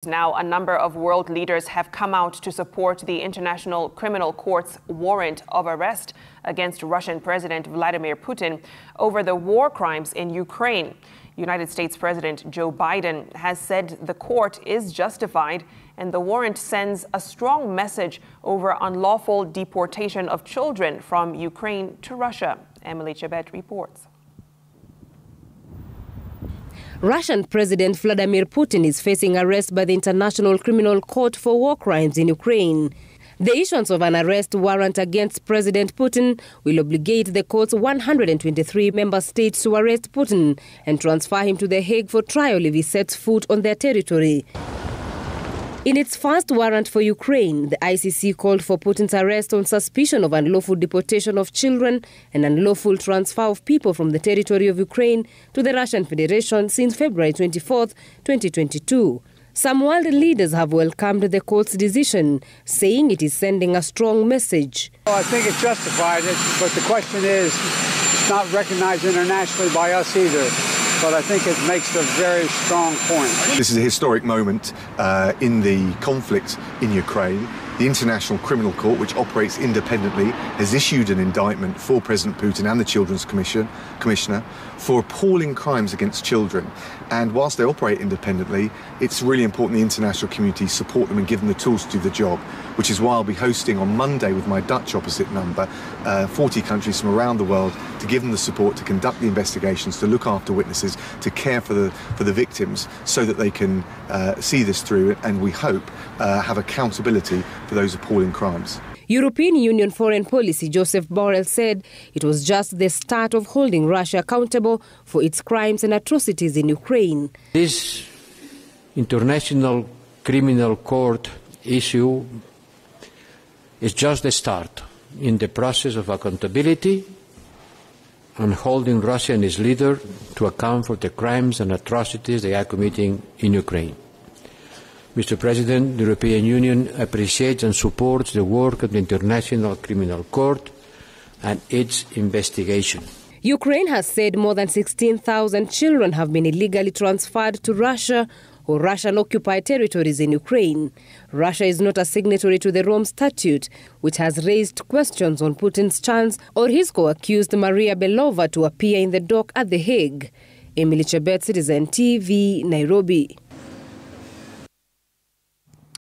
Now, a number of world leaders have come out to support the International Criminal Court's warrant of arrest against Russian President Vladimir Putin over the war crimes in Ukraine. United States President Joe Biden has said the court is justified, and the warrant sends a strong message over unlawful deportation of children from Ukraine to Russia. Emily Chebet reports. Russian President Vladimir Putin is facing arrest by the International Criminal Court for war crimes in Ukraine. The issuance of an arrest warrant against President Putin will obligate the court's 123 member states to arrest Putin and transfer him to The Hague for trial if he sets foot on their territory. In its first warrant for Ukraine, the ICC called for Putin's arrest on suspicion of unlawful deportation of children and unlawful transfer of people from the territory of Ukraine to the Russian Federation since February 24, 2022. Some world leaders have welcomed the court's decision, saying it is sending a strong message. Well, I think it's justified, but the question is, it's not recognized internationally by us either. But I think it makes a very strong point. This is a historic moment in the conflict in Ukraine. The International Criminal Court, which operates independently, has issued an indictment for President Putin and the Children's Commissioner for appalling crimes against children. And whilst they operate independently, it's really important the international community support them and give them the tools to do the job, which is why I'll be hosting on Monday with my Dutch opposite number 40 countries from around the world to give them the support to conduct the investigations, to look after witnesses, to care for the victims so that they can see this through and we hope have accountability for those appalling crimes. European Union Foreign Policy Joseph Borrell said it was just the start of holding Russia accountable for its crimes and atrocities in Ukraine. This International Criminal Court issue is just the start in the process of accountability and holding Russia and its leader to account for the crimes and atrocities they are committing in Ukraine. Mr. President, the European Union appreciates and supports the work of the International Criminal Court and its investigation. Ukraine has said more than 16,000 children have been illegally transferred to Russia or Russian-occupied territories in Ukraine. Russia is not a signatory to the Rome Statute, which has raised questions on Putin's chance or his co-accused Maria Belova to appear in the dock at The Hague. Emily Chebet, Citizen TV, Nairobi.